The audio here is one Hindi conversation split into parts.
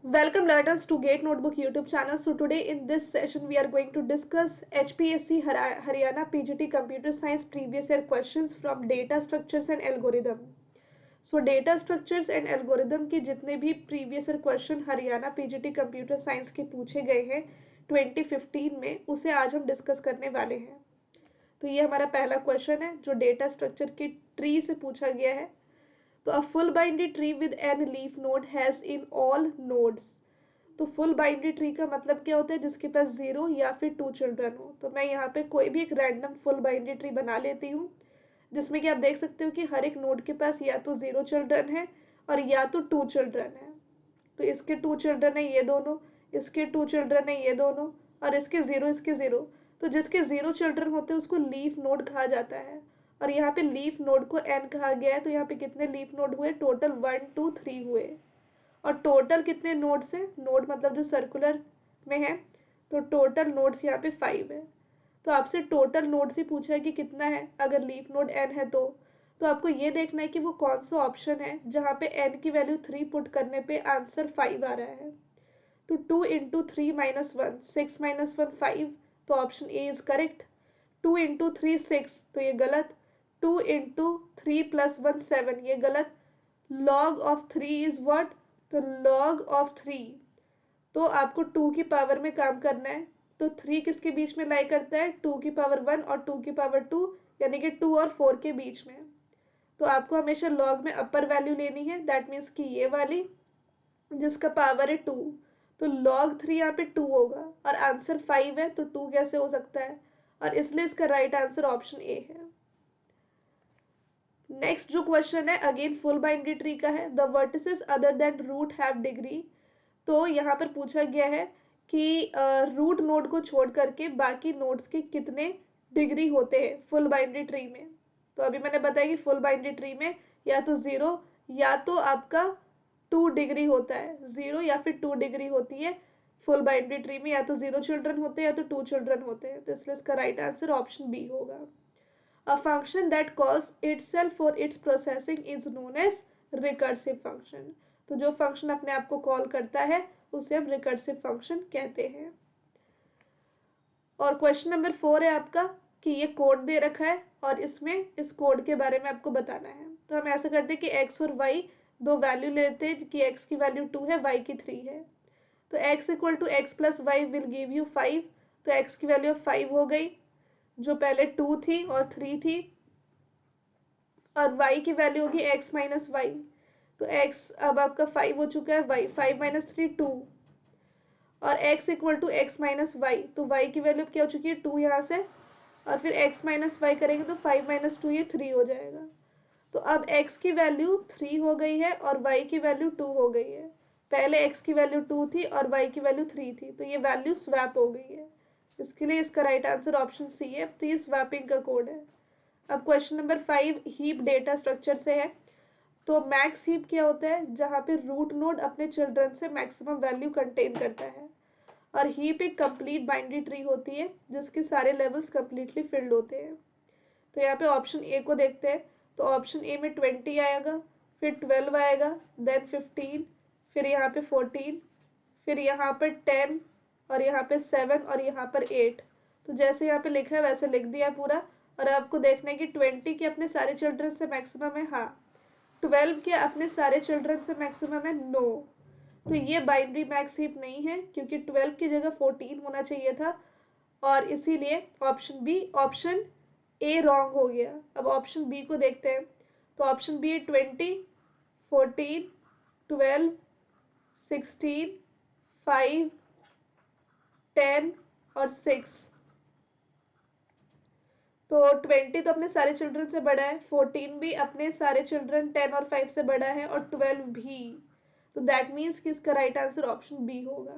Welcome learners to Gate Notebook YouTube channel. So today in this session we are going to discuss HPSC Haryana PGT Computer Science previous year questions from data structures and algorithm. So data structures and algorithm के जितने भी previous year question Haryana PGT Computer Science के पूछे गए हैं 2015 में उसे आज हम डिस्कस करने वाले हैं। तो ये हमारा पहला क्वेश्चन है जो डेटा स्ट्रक्चर की ट्री से पूछा गया है। तो a full binary tree with n leaf node has in all nodes। तो फुल बाइनरी ट्री का मतलब क्या होता है जिसके पास 0 या फिर 2 चिल्ड्रन हो। तो मैं यहाँ पे कोई भी एक रैंडम फुल बाइनरी ट्री बना लेती हूँ जिसमें कि आप देख सकते हो कि हर एक नोड के पास या तो 0 चिल्ड्रन है और या तो 2 चिल्ड्रन है। तो इसके 2 चिल्ड्रन है ये दोनों, इसके 2 चिल्ड्रन है ये दोनों और इसके 0 इसके 0। तो जिसके 0 चिल्ड्रन होते हैं उसको लीफ नोड कहा जाता है और यहाँ पे लीफ नोड को n कहा गया है। तो यहाँ पे कितने लीफ नोड हुए? टोटल 1 2 3 हुए। और टोटल कितने नोड्स हैं? नोड मतलब जो सर्कुलर में है, तो टोटल नोड्स यहाँ पे 5 है। तो आपसे टोटल नोड्स ही पूछा है कि कितना है अगर लीफ नोड n है तो आपको ये देखना है कि वो कौन सा ऑप्शन है जहाँ पे n की वैल्यू 3 पुट करने पे आंसर 5 आ रहा है। तो 2 इंटू 3 माइनस 1 6 माइनस 1 5। तो option A is correct. 2 into 3 6 तो ये गलत। 2 इंटू 3 प्लस 1 7 ये गलत। Log of 3 is what? तो लॉग ऑफ 3। तो आपको 2 की पावर में काम करना है। तो 3 किसके बीच में लाई करता है? 2 की पावर 1 और 2 की पावर 2 यानी कि 2 और 4 के बीच में। तो आपको हमेशा लॉग में अपर वैल्यू लेनी है, दैट मीन्स कि ये वाली जिसका पावर है 2। तो लॉग 3 यहाँ पे 2 होगा और आंसर 5 है तो 2 कैसे हो सकता है? और इसलिए इसका राइट आंसर ऑप्शन ए है। नेक्स्ट जो क्वेश्चन है अगेन फुल बाइनरी ट्री का है। The vertices other than root have degree. तो यहाँ पर पूछा गया है कि रूट नोड को छोड़ करके बाकी नोड्स के कितने डिग्री होते हैं फुल बाइनरी ट्री में। तो अभी मैंने बताया कि फुल बाइनरी ट्री में या तो 0 या तो आपका 2 डिग्री होता है। 0 या फिर 2 डिग्री होती है फुल बाइनरी ट्री में, या तो 0 चिल्ड्रन होते हैं या तो 2 चिल्ड्रन होते हैं। तो इसलिए इसका राइट आंसर ऑप्शन बी होगा। A function that calls itself for its processing is known as recursive function। तो जो फंक्शन अपने आप को कॉल करता है उसे हम रिकर्सिव फंक्शन कहते हैं। और क्वेश्चन नंबर 4 है आपका कि ये कोड दे रखा है और इसमें इस कोड के बारे में आपको बताना है। तो हम ऐसा करते हैं कि x और y दो वैल्यू लेते हैं कि x की वैल्यू 2 है, y की 3 है। तो x equal to x plus y will give you 5। तो x की वैल्यू 5 हो गई जो पहले 2 थी और 3 थी, और y की वैल्यू होगी x माइनस वाई। तो x अब आपका 5 हो चुका है, y 5 माइनस 3 2 और x equal to x minus y. तो y की वैल्यू क्या हो चुकी है 2 यहाँ से, और फिर x माइनस वाई करेंगे तो 5 माइनस 2 ये 3 हो जाएगा। तो अब x की वैल्यू 3 हो गई है और y की वैल्यू 2 हो गई है। पहले x की वैल्यू 2 थी और y की वैल्यू 3 थी, तो ये वैल्यू स्वैप हो गई है। इसके लिए इसका राइट आंसर ऑप्शन सी है। तो ये स्वैपिंग का कोड है। अब question number 5 heap data structure से है। तो मैक्स हीप क्या होता है? जहाँ पे रूट नोड अपने चिल्ड्रन से मैक्सिमम वैल्यू कंटेन करता है। और हीप एक कंप्लीट बाइनरी ट्री होती है जिसके सारे लेवल्स कंप्लीटली फिल्ड होते हैं। तो यहाँ पे ऑप्शन ए को देखते हैं। तो ऑप्शन ए में 20 आएगा, फिर 12 आएगा, देन 15, फिर यहाँ पे 14, फिर यहाँ पर 10 और यहाँ पे 7 और यहाँ पर 8। तो जैसे यहाँ पे लिखा है वैसे लिख दिया पूरा। और आपको देखना है कि 20 के अपने सारे चिल्ड्रन से मैक्सिमम है, हाँ। 12 के अपने सारे चिल्ड्रन से मैक्सिमम है, नो। तो ये बाइनरी मैक्स हीप नहीं है क्योंकि 12 की जगह 14 होना चाहिए था, और इसीलिए ऑप्शन ए रॉन्ग हो गया। अब ऑप्शन बी को देखते हैं। तो ऑप्शन बी है 20 14 12 16 5 10 और 6। तो 20 तो अपने सारे चिल्ड्रन से बड़ा है, 14 भी अपने सारे चिल्ड्रन 10 और 5 से बड़ा है, और 12 भी। तो दैट मीन्स कि इसका राइट आंसर ऑप्शन बी होगा।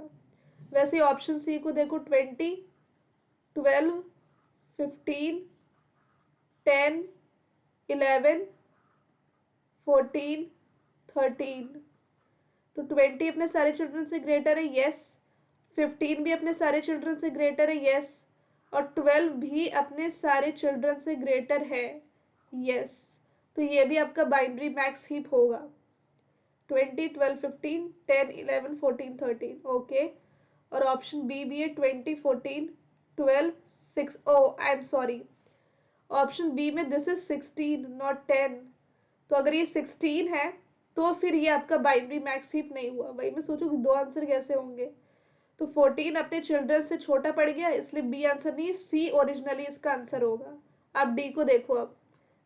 वैसे ऑप्शन सी को देखो, 20 12 15 10 11 14 13। तो 20 अपने सारे चिल्ड्रन से ग्रेटर है, यस। 15 भी अपने सारे चिल्ड्रन से ग्रेटर है, यस। और 12 भी अपने सारे चिल्ड्रन से ग्रेटर है, यस। तो ये भी आपका बाइनरी मैक्स हीप होगा। 20, 12, 15, 10, 11, 14, 13, ओके। और ऑप्शन बी भी है 20, 14, 12, 6, O I am sorry, option B में दिस इज 16 नॉट 10। तो अगर ये 16 है तो फिर ये आपका बाइनरी मैक्स हीप नहीं हुआ। वही मैं सोचूं कि दो आंसर कैसे होंगे। तो 14 अपने चिल्ड्रन से छोटा पड़ गया, इसलिए बी आंसर नहीं है, सी ओरिजिनली इसका आंसर होगा। आप डी को देखो। अब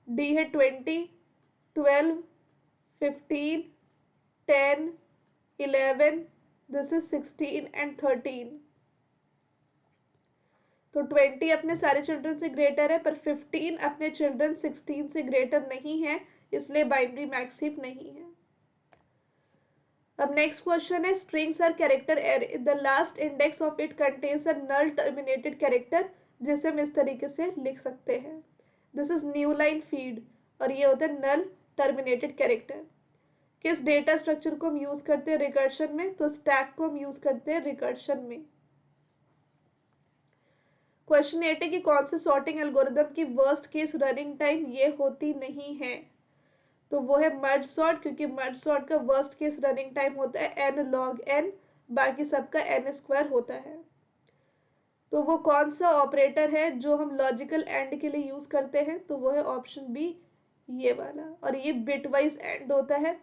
डी है 20, 12, 15, 10, 11, दिस इज 16 एंड 13। तो 20 अपने सारे चिल्ड्रन से ग्रेटर है, पर 15 अपने चिल्ड्रन 16 से ग्रेटर नहीं है, इसलिए बाइनरी मैक्स हीप नहीं है। अब नेक्स्ट क्वेश्चन है, strings are character array, the last index of it contains a null terminated character, जिसे हम इस तरीके से लिख सकते हैं, this is new line feed, और ये होता है नल टर्मिनेटेड कैरेक्टर। किस डेटा स्ट्रक्चर को हम यूज करते हैं रिकर्शन में? तो स्टैक को हम यूज करते हैं रिकर्शन में। क्वेश्चन 8 है कि कौन से सॉर्टिंग एल्गोरिदम की वर्स्ट केस रनिंग टाइम ये होती नहीं है? तो वो है मर्ज सॉर्ट, क्योंकि मर्ज सॉर्ट का वर्स्ट केस रनिंग टाइम होता है n log n, बाकी सबका n स्क्वायर होता है। तो वो कौन सा ऑपरेटर है जो हम लॉजिकल एंड के लिए यूज करते हैं? तो वो है ऑप्शन बी, ये वाला, और ये बिटवाइज एंड होता है,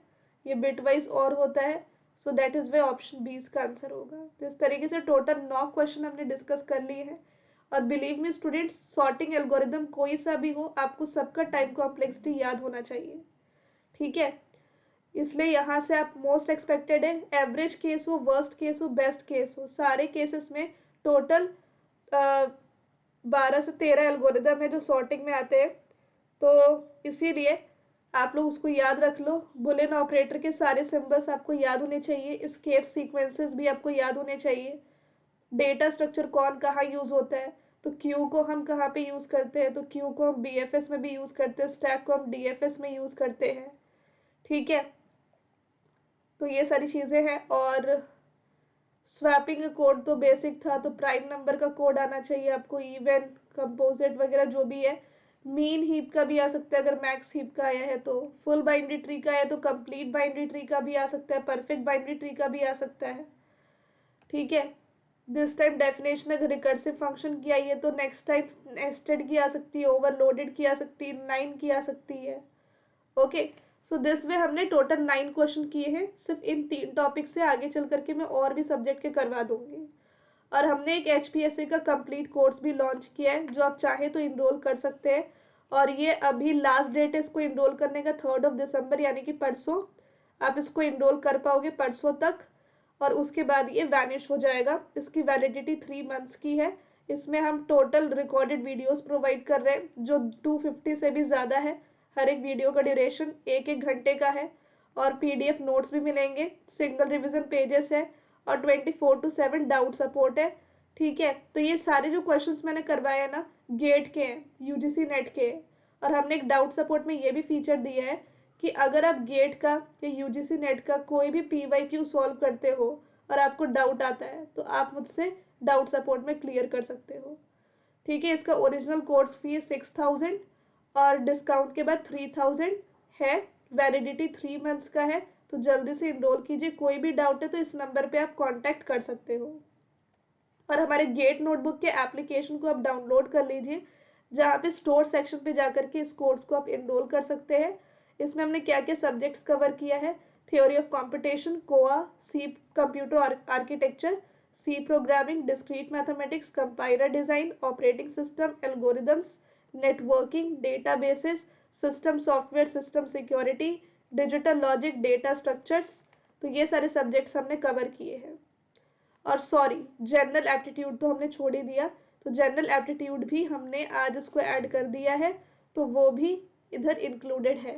ये बिटवाइज और होता है, so that is way option B इसका आंसर होगा। तो इस तरीके से टोटल 9 क्वेश्चन हमने डिस्कस कर लिए हैं। और believe me students, sorting algorithm कोई सा भी हो, आपको सबका टाइम कॉम्प्लेक्सिटी याद होना चाहिए, ठीक है? इसलिए यहाँ से आप मोस्ट एक्सपेक्टेड है, एवरेज केस हो, वर्स्ट केस हो, बेस्ट केस हो, सारे केसेस में टोटल 12 से 13 एल्गोरिदम है जो सॉर्टिंग में आते हैं। तो इसीलिए आप लोग उसको याद रख लो। बुलियन ऑपरेटर के सारे सिंबल्स आपको याद होने चाहिए, एस्केप सीक्वेंसेस भी आपको याद होने चाहिए, डेटा स्ट्रक्चर कौन कहाँ यूज होता है, तो क्यू को हम कहाँ पे यूज करते हैं, तो क्यू को हम बीएफएस में भी यूज करते हैं, स्टैक को हम डीएफएस में यूज करते हैं, ठीक है? तो ये सारी चीजें हैं। और स्वैपिंग का कोड तो बेसिक था, तो प्राइम नंबर का कोड आना चाहिए आपको, इवन कंपोजिट वगैरह जो भी है। मीन हीप का भी आ सकता है अगर मैक्स हीप का आया है, तो फुल बाइनरी ट्री का है तो कंप्लीट बाइनरी ट्री का भी आ सकता है, परफेक्ट बाइनरी ट्री का भी आ सकता है, ठीक है? दिस टाइम डेफिनेशन अगर रिकर्सिव फंक्शन की आई है तो नेक्स्ट टाइम नेस्टेड की आ सकती है, ओवरलोडेड की आ सकती है, नाइन की आ सकती है, ओके। सो दिस वे हमने टोटल 9 क्वेश्चन किए हैं, सिर्फ इन 3 टॉपिक से। आगे चल करके मैं और भी सब्जेक्ट के करवा दूंगी। और हमने एक HPSC का कंप्लीट कोर्स भी लॉन्च किया है, जो आप चाहे तो इनरोल कर सकते हैं। और ये अभी लास्ट डेट है इसको इनरोल करने का, 3 दिसंबर, यानी कि परसों आप इसको इनरोल कर पाओगे, परसों तक। और उसके बाद ये वैनिश हो जाएगा। इसकी वैलिडिटी 3 मंथ्स की है। इसमें हम टोटल रिकॉर्डेड वीडियोस प्रोवाइड कर रहे हैं, जो 250 से भी ज़्यादा है। हर एक वीडियो का ड्यूरेशन 1-1 घंटे का है। और PDF नोट्स भी मिलेंगे, सिंगल रिविजन पेजेस है, और 24/7 डाउट सपोर्ट है, ठीक है? तो ये सारे जो क्वेश्चंस मैंने करवाए हैं ना, गेट के हैं, UGC नेट के हैं। और हमने एक डाउट सपोर्ट में ये भी फीचर दिया है कि अगर आप गेट का या UGC नेट का कोई भी PYQ सॉल्व करते हो और आपको डाउट आता है, तो आप मुझसे डाउट सपोर्ट में क्लियर कर सकते हो, ठीक है? इसका ओरिजिनल कोर्स फी 6000 और डिस्काउंट के बाद 3000 है। वैलिडिटी 3 मंथ्स का है, तो जल्दी से इनरोल कीजिए। कोई भी डाउट है तो इस नंबर पे आप कांटेक्ट कर सकते हो। और हमारे गेट नोटबुक के एप्लीकेशन को आप डाउनलोड कर लीजिए, जहाँ पे स्टोर सेक्शन पे जाकर के इस कोर्स को आप इनरोल कर सकते हैं। इसमें हमने क्या क्या सब्जेक्ट्स कवर किया है? Theory of computation, COA, C computer architecture, C programming, discrete mathematics, compiler design, operating system, algorithms, networking, databases, system software, system security, digital logic, data structures. तो ये सारे सब्जेक्ट्स हमने कवर किए हैं। और सॉरी, जनरल एप्टीट्यूड तो हमने छोड़ ही दिया, तो जनरल एप्टीट्यूड भी हमने आज उसको ऐड कर दिया है, तो वो भी इधर इंक्लूडेड है।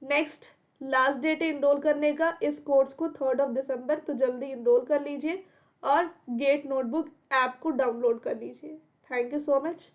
नेक्स्ट लास्ट डेट है इनरोल करने का इस कोर्स को, 3 दिसंबर, तो जल्दी इनरोल कर लीजिए और गेट नोटबुक ऐप को डाउनलोड कर लीजिए। Thank you so much.